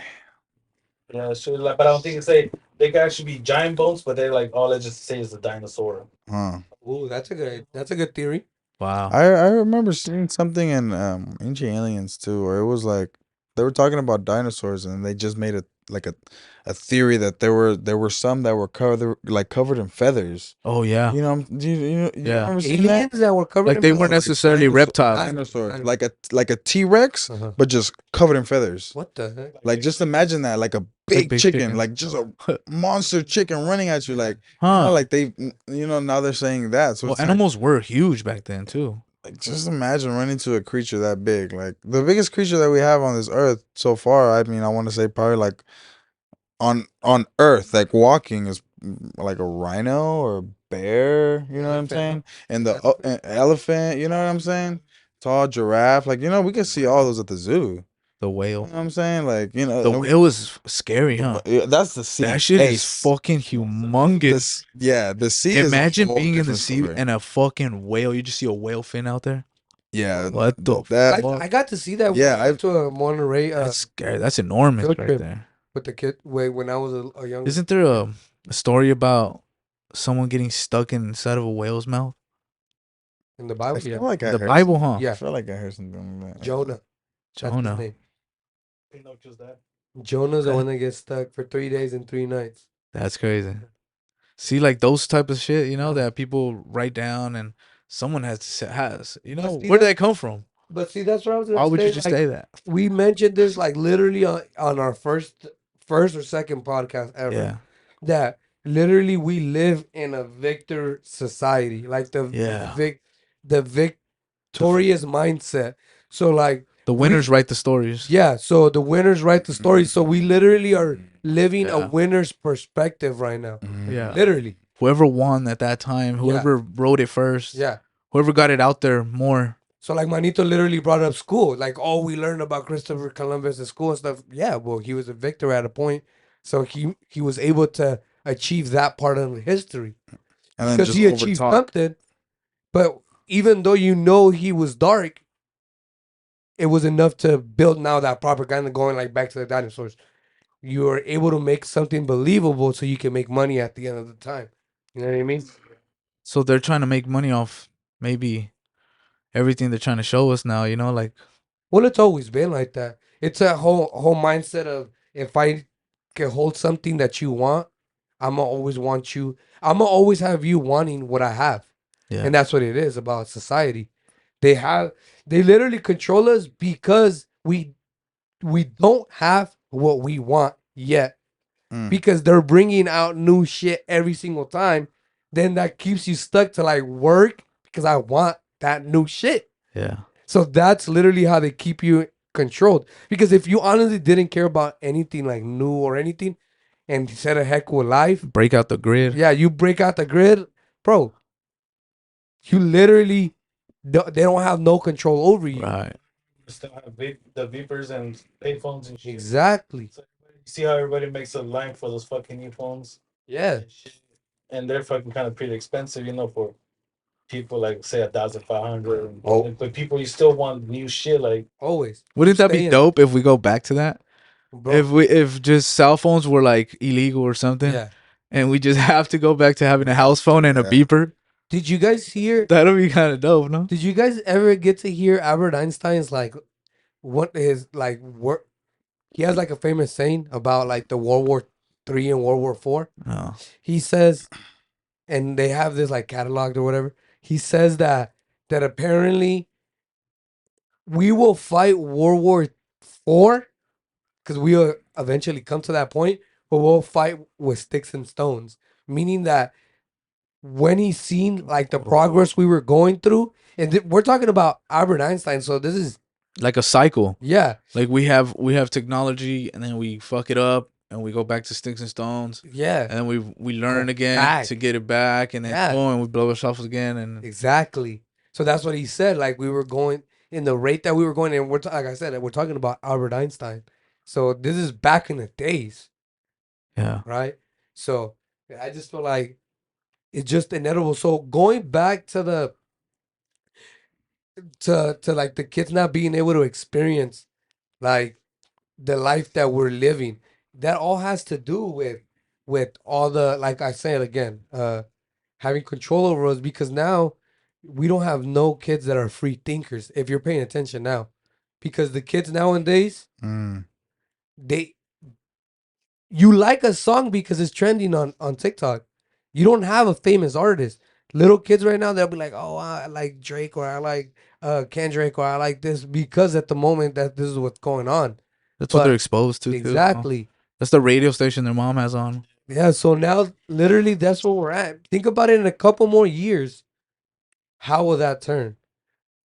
Yeah, sure. Like, but I don't think they could actually be giant bones, but they're like all they just say is a dinosaur. Huh. Ooh, that's a good theory. Wow. I remember seeing something in Ancient Aliens too, where it was like they were talking about dinosaurs, and they just made a theory that there were some that were covered in feathers. Oh yeah. You know, you Yeah. remember seeing that? Aliens that were covered Like in they feathers? weren't necessarily reptiles. Dinosaurs, like a T-Rex, Uh-huh. but just covered in feathers. What the heck? Like just imagine that, like a big big chicken, chicken. like just a monster chicken running at you, like Huh. like they, now they're saying that. So Well, it's like, animals were huge back then too. just imagine running into a creature that big, like the biggest creature that we have on this earth so far. I mean, I want to say probably like on Earth, like walking is like a rhino or a bear. You know what I'm Elephant. saying? And the elephant. You know what I'm saying? Tall giraffe. Like, we can see all those at the zoo. The You know whale. what I'm saying? Like, The whale is scary, huh? that's the sea. That shit Hey, is fucking humongous. the sea is Imagine a whole being in the different sea story. and a fucking whale. You just see a whale fin out there. Yeah, What the that fuck? I got to see that. Yeah, when I went to a Monterey That's scary. That's enormous field right trip there. with the kid when I was a young. Isn't there a story about someone getting stuck inside of a whale's mouth? In the I Bible? feel Yeah. like I The heard Bible, something. huh? I Yeah. feel like I heard something like that. Jonah. That's his Jonah. name. Pinocchio's dad. Jonah's the one that gets stuck for 3 days and 3 nights. That's crazy. See, like those type of shit, Yeah. that people write down and someone has. see, Where did that come from? But see, that's what I was Why gonna would say. you just say that? We mentioned this like literally on our first or second podcast ever. Yeah. That literally we live in a victor society, like the Yeah. the victorious mindset. So like The winners write the stories. yeah, so the winners write the story. So we literally are living a Yeah. winner's perspective right now. Yeah. Literally. Whoever won at that time, whoever wrote it first, Yeah. whoever got it out there more. So like Manito literally brought up school. Like, oh, we learned about Christopher Columbus at school and stuff. Yeah, well, he was a victor at a point. So he was able to achieve that part of history. And then Because just he achieved overtalk. something. But even though he was dark, it was enough to build now that propaganda going like back to the dinosaurs. You are able to make something believable so you can make money at the end of the time. You know what I mean? So they're trying to make money off maybe everything they're trying to show us now, like Well, it's always been like that. It's a whole mindset of if I can hold something that you want, I'ma always want you. I'ma always have you wanting what I have, yeah. and that's what it is about society. They literally control us because we don't have what we want yet Mm. because they're bringing out new shit every single time. Then that keeps you stuck to like work because I want that new shit. Yeah. So that's literally how they keep you controlled. Because if you honestly didn't care about anything like new or anything and set a heck with life, Break out the grid. yeah, you break out the grid, bro. You literally, they don't have no control over you. Right. Still have the beepers and payphones and shit. Exactly. So you see how everybody makes a line for those fucking earphones? Yeah. And shit. And they're fucking kind of pretty expensive, for people like say 1,500. Oh. But people, you still want new shit like. Always. Wouldn't that be Staying. dope if we go back to that? Bro. If just cell phones were like illegal or something, Yeah. and we just have to go back to having a house phone and a Yeah. beeper, Did you guys hear? that'll be kind of dope, no? Did you guys ever get to hear Albert Einstein's like what his like work? He has like a famous saying about like the World War III and World War IV. Oh. He says, and they have this like cataloged or whatever. He says that apparently we will fight World War IV because we will eventually come to that point, but we'll fight with sticks and stones. Meaning that when he's seen like the progress we were going through, and we're talking about Albert Einstein, so this is Like a cycle. yeah, Like we have technology, and then we fuck it up, and we go back to sticks and stones, yeah, and then we learn Go again back. to get it back, and then Yeah. and we blow ourselves again, and exactly. So that's what he said. Like we were going in the rate that we were going, and like I said, we're talking about Albert Einstein. So this is back in the days, yeah. right? So I just feel like it's just inevitable. So going back to to like the kids not being able to experience like the life that we're living, that all has to do with all the, like I said again, having control over us, because now we don't have no kids that are free thinkers if you're paying attention now, because the kids nowadays, Mm. they you like a song because it's trending on TikTok. You don't have a famous artist. Little kids right now, they'll be like, "Oh, I like Drake, or I like Kendrick, or I like this," because at the moment that this is what's going on. That's what they're But exposed to too. exactly. That's the radio station their mom has on. Yeah, so now literally that's where we're at. Think about it in a couple more years. How will that turn?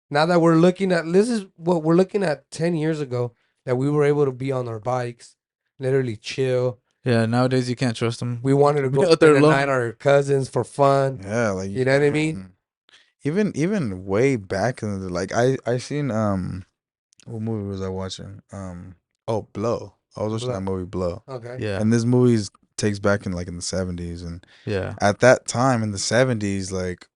Now that we're looking at this is what we're looking at 10 years ago that we were able to be on our bikes, literally chill. Yeah, nowadays you can't trust them. We wanted to Be go out there spend the alone. night with our cousins for fun. Yeah, like You know what I mean? even way back in the like I seen what movie was I watching? Oh, Blow. I was watching that Blow. movie Blow. Okay. Yeah, And this movie takes back in like in the 70s, and yeah. at that time in the 70s, like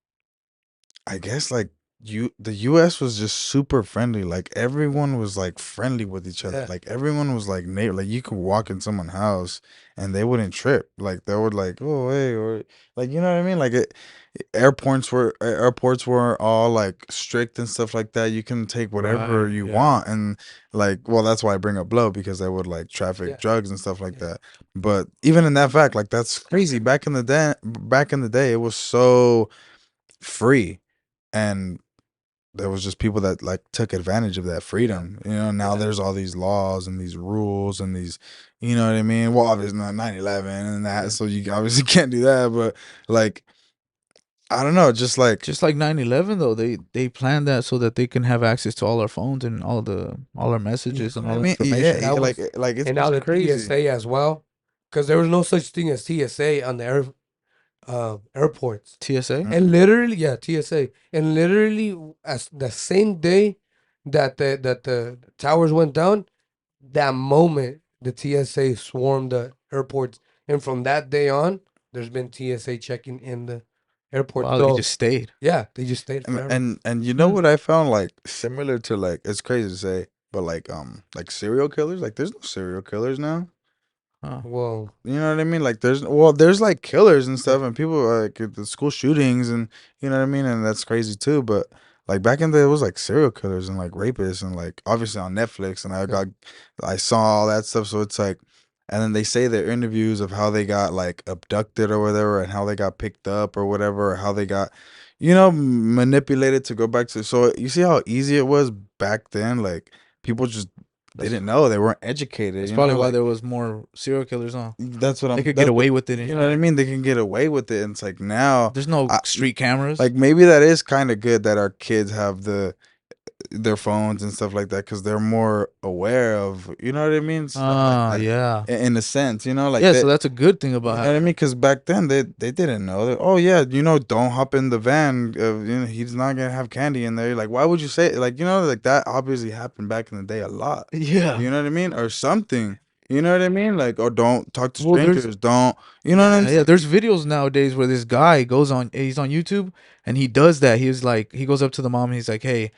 I guess like the US was just super friendly. Like everyone was like friendly with each other. Yeah. Like everyone was like neighbor. Like you could walk in someone's house and they wouldn't trip. Like they would like, oh hey, or like you know what I mean? Like airports were all like strict and stuff like that. You can take whatever Right, you yeah. want, and like well that's why I bring up Blow, because they would like traffic Yeah. drugs and stuff like Yeah. that. But even in that fact, like that's crazy. Back in the day, it was so free, and there was just people that like took advantage of that freedom. You know, now Yeah. there's all these laws and these rules and these, you know what I mean? Well, obviously not 9/11 and that, Yeah. so you obviously can't do that. But like, I don't know, just like Just like 9/11 though, they planned that so that they can have access to all our phones and all our messages and I all the mean, yeah, information. That was like it's and now just the crazy. TSA as well, because there was no such thing as TSA on the airports. TSA? And literally, yeah, TSA. And literally, as the same day that the towers went down, that moment the TSA swarmed the airports, and from that day on, there's been TSA checking in the airport. Wow, they So just stayed. yeah, they just stayed And forever. and you know what I found like similar to, like, it's crazy to say, but like serial killers, like there's no serial killers now. Huh. Well, You know what I mean? Like there's like killers and stuff, and people like at the school shootings, and you know what I mean, and that's crazy too. But like back in the day, it was like serial killers and like rapists, and like obviously on Netflix, and I saw all that stuff. So it's like, and then they say their interviews of how they got like abducted or whatever, and how they got picked up or whatever, or how they got, manipulated to go back to. So you see how easy it was back then. Like people just That's didn't know, they weren't educated. that's probably why Like there was more serial killers, huh? that's what They I'm. could get away with it. You know what I mean? They can get away with it, and it's like now, There's no I, street cameras. like maybe that is kind of good that our kids have their phones and stuff like that, because they're more aware of, you know what I mean, stuff like that. Yeah. In a sense, like Yeah, that. so that's a good thing You about know what I mean? Because back then they didn't know that. Oh yeah, don't hop in the van. He's not gonna have candy in there. Like, why would you say it? Like, like that obviously happened back in the day a lot. Yeah. You know what I mean? Or something. You know what I mean? Like, or don't talk to Well, there's strangers. Don't. You know what I'm saying? yeah, there's videos nowadays where this guy he's on YouTube and he does that. He's like, he goes up to the mom and he's like, "Hey,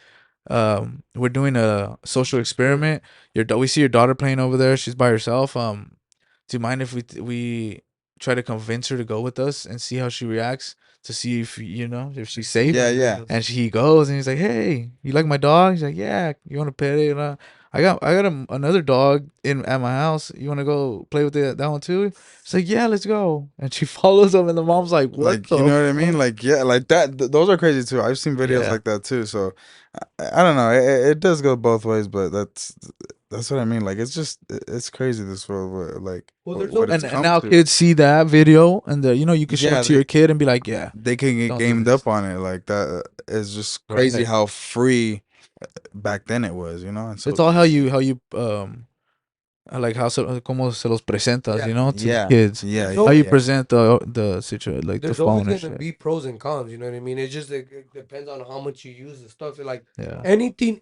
we're doing a social experiment. We see your daughter playing over there. She's by herself. Do you mind if we try to convince her to go with us and see how she reacts to see if she's safe?" Yeah, yeah. And he goes and he's like, "Hey, you like my dog?" He's like, "Yeah, you want to pet it?" I got another dog in at my house. You want to go play with that one too? She's like, "Yeah, let's go." And she follows him, and the mom's like, "What Like, the?" you know what I mean? fuck?" Like, yeah, like that. Those are crazy too. I've seen videos Yeah. like that too. So I don't know. It does go both ways, but that's what I mean. Like, it's just it's crazy this world. Like, Well, there's what no- it's And come now to. kids see that video, and you can show Yeah, it to your kid and be like, "Yeah, they can get don't do gamed this." up on it. Like that is just crazy Right. how free back then it was. And so It's all how easy. you like como se los presentas, Yeah. to the Yeah, kids. yeah, There's How yeah, you always, yeah. present the situation, like the there's always phone and gonna shit. be pros and cons. You know what I mean? It depends on how much you use the stuff. Like Yeah, anything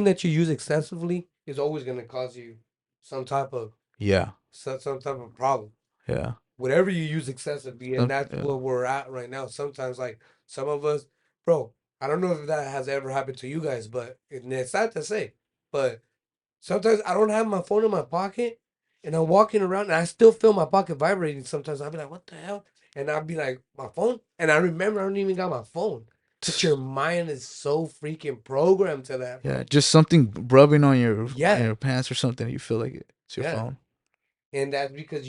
that you use excessively is always gonna cause you some type of yeah, some type of problem. yeah. Whatever you use excessively, and that's Yeah. where we're at right now. Sometimes, like some of us, bro, I don't know if that has ever happened to you guys, but it's sad to say, but sometimes I don't have my phone in my pocket, and I'm walking around, and I still feel my pocket vibrating. Sometimes I'll be like, "What the hell?" And I'll be like, "My phone," and I remember I don't even got my phone. But your mind is so freaking programmed to that, Yeah, bro. just something rubbing on Yeah, your pants or something. You feel like it's your yeah. phone. And that's because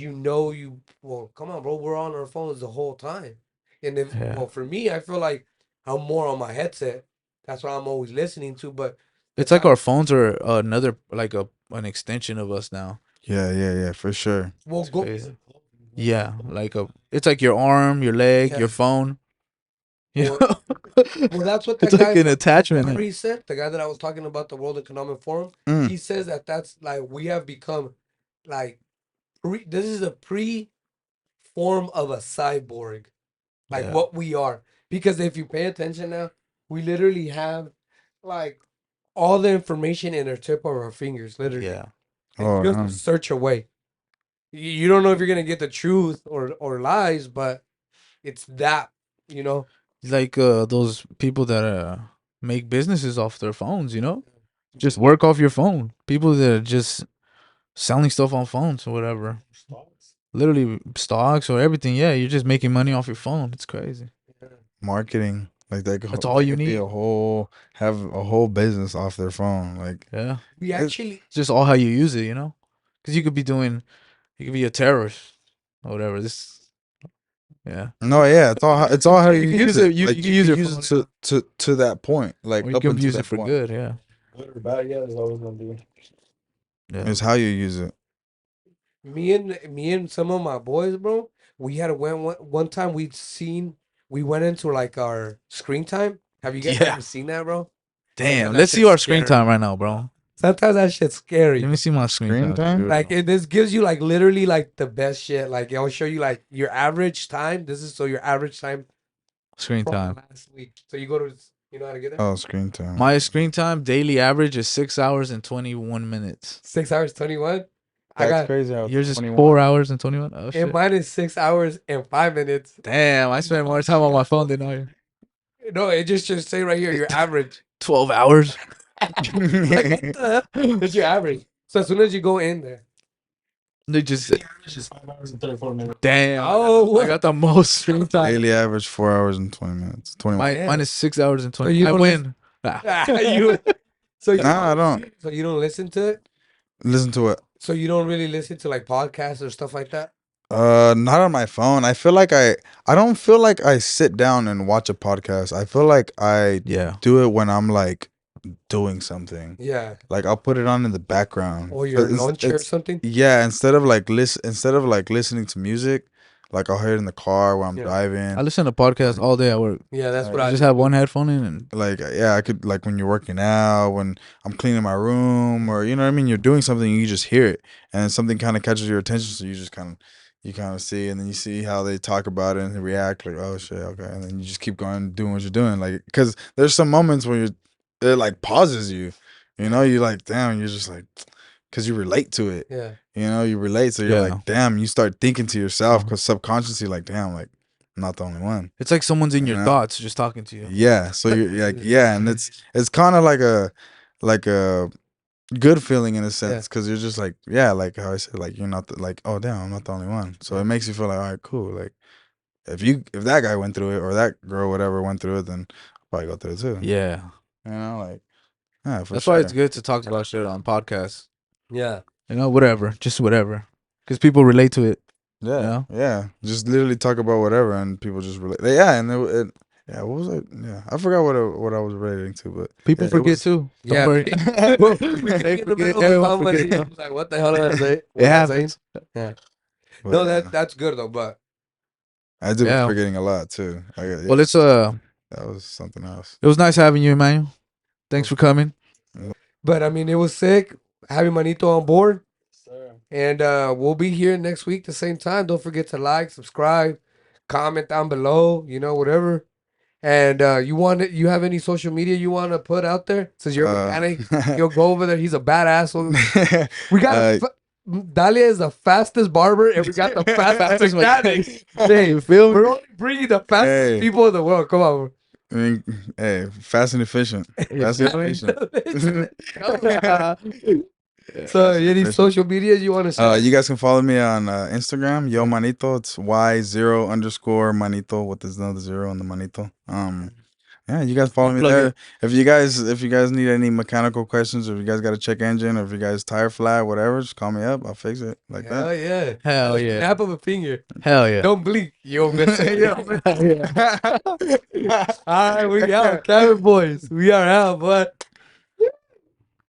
well, come on, bro, we're on our phones the whole time. And if Yeah, well, for me, I feel like I'm more on my headset. That's what I'm always listening to. But the it's like time, our phones are another like an extension of us now. Yeah, for sure. Well, It's go. crazy. Yeah, it's like your arm, your leg, Yeah. your phone. You Well, know? Well, that's what It's that like guy. an attachment. Remember, he said the guy that I was talking about the World Economic Forum. Mm. He says that that's like we have become like this is a pre form of a cyborg, like Yeah. what we are. Because if you pay attention now, we literally have like all the information in our tip of our fingers. Literally, Yeah. it's Oh, just a search away. You don't know if you're gonna get the truth or lies, but it's that you know. It's like those people that make businesses off their phones, you know? Just work off your phone. People that are just selling stuff on phones or whatever. Literally stocks or everything. Yeah, you're just making money off your phone. It's crazy. marketing. Like That's all you could be need. have a whole business off their phone. Like Yeah. We actually It's just all how you use it, you know? Because you could be a terrorist or whatever. Yeah. no, yeah, it's all how you You can use use it. it. You Like can you use could your use phone, it to that point. Like or you up can until use it that for point. good. Yeah. Good or bad, yeah, it's always gonna be. Yeah. It's how you use it. me and some of my boys, bro, we had one time we went into like our screen time. Have you guys Yeah. ever seen that, bro? Damn. Sometimes Let's that see our shit's screen scary. time right now, bro. Sometimes that shit's Let scary. me see my screen Screen time. time? Like this gives you like literally like the best shit. Like it'll show you like your average time. This is so your average time Screen from time. last week. So you go to you know how to get there? Oh, screen time. My screen time daily average is 6 hours and 21 minutes. 6 hours 21. I That's got crazy. How Yours is 21. 4 hours and 21. Oh and shit! mine is 6 hours and 5 minutes. Damn, I spend more time on my phone than I. No, it just say right here your average. 12 hours. Like, what the hell? That's your average. So as soon as you go in there, They just It's just 5 hours and 34 minutes. damn. Oh, I got the most screen time. Daily average 4 hours and 20 minutes. 21. Mine is 6 hours and 20. you I don't win. Ah. you, so you, Nah, I don't so you don't listen to it. listen to it. So you don't really listen to like podcasts or stuff like that. Not on my phone. I feel like I don't feel like I sit down and watch a podcast. I feel like I Yeah. do it when I'm like doing something. Yeah, Like I'll put it on in the background. or your But lunch or something. yeah, instead of like listening to music, like I'll hear it in the car while I'm Yeah. driving. I listen to podcasts all day at work. Yeah, that's what I I just do. have one headphone in and Like yeah, I could like when you're working out, when I'm cleaning my room, or you know what I mean. You're doing something, you just hear it, and then something kind of catches your attention, so you kind of see, and then you see how they talk about it and they react, like oh shit, okay, and then you just keep going doing what you're doing, like because there's some moments where it like pauses you, you know, you're like damn, you're just like because you relate to it, Yeah, you know, you relate, so you're Yeah. like damn, you start thinking to yourself Uh-huh. because subconsciously like damn, like I'm not the only one. it's like someone's in your Yeah. thoughts just talking to you. Yeah, so you're like yeah, and it's kind of like a good feeling in a sense because you're just like yeah, like how I said, like you're not like oh damn, I'm not the only one. So it makes you feel like all right, cool. Like if that guy went through it or that girl whatever went through it, then I'll probably go through it too. Yeah. You know, like yeah, for That's sure. why it's good to talk about shit on podcasts. yeah. You know, whatever. Just whatever. Because people relate to it. Yeah, know? yeah. Just literally talk about whatever, and people just relate. Yeah, and yeah, what was it? Yeah, I forgot what I was relating to, but People yeah, it forget was- too. Don't Yeah. worry. Well, They we get in the forget. middle of Everyone a forget. conversation, like, what the hell did I say? It What am I happens. saying? but, No, yeah, that's good though. But I do be Yeah. forgetting a lot too. Yeah, Well, that was something else. it was nice having you, Emmanuel. Thanks for coming. I mean, it was sick having Manito on board, Sir. and we'll be here next week the same time. Don't forget to like, subscribe, comment down below. You know, whatever. And you have any social media you want to put out there? Since you're a mechanic, you'll go over there. He's a badass. We got Dalia is the fastest barber, and we got the fastest mechanic. Hey, we're only bringing the fastest Hey. people in the world. Come on. I mean, hey, fast and efficient. Fast and efficient. So, any social media you want to share? You guys can follow me on Instagram, Yo Manito. It's Y0_Manito with this another zero on the Manito. Yeah, you guys follow me Plug there. it. If you guys need any mechanical questions, or if you guys got a check engine, or if you guys tire flat, whatever, just call me up. I'll fix it like Hell that. yeah. Hell yeah. Snap of a finger. Hell yeah. Don't blink. You'll miss it. Yeah. All right, we out. Cabin boys. We are out, bud.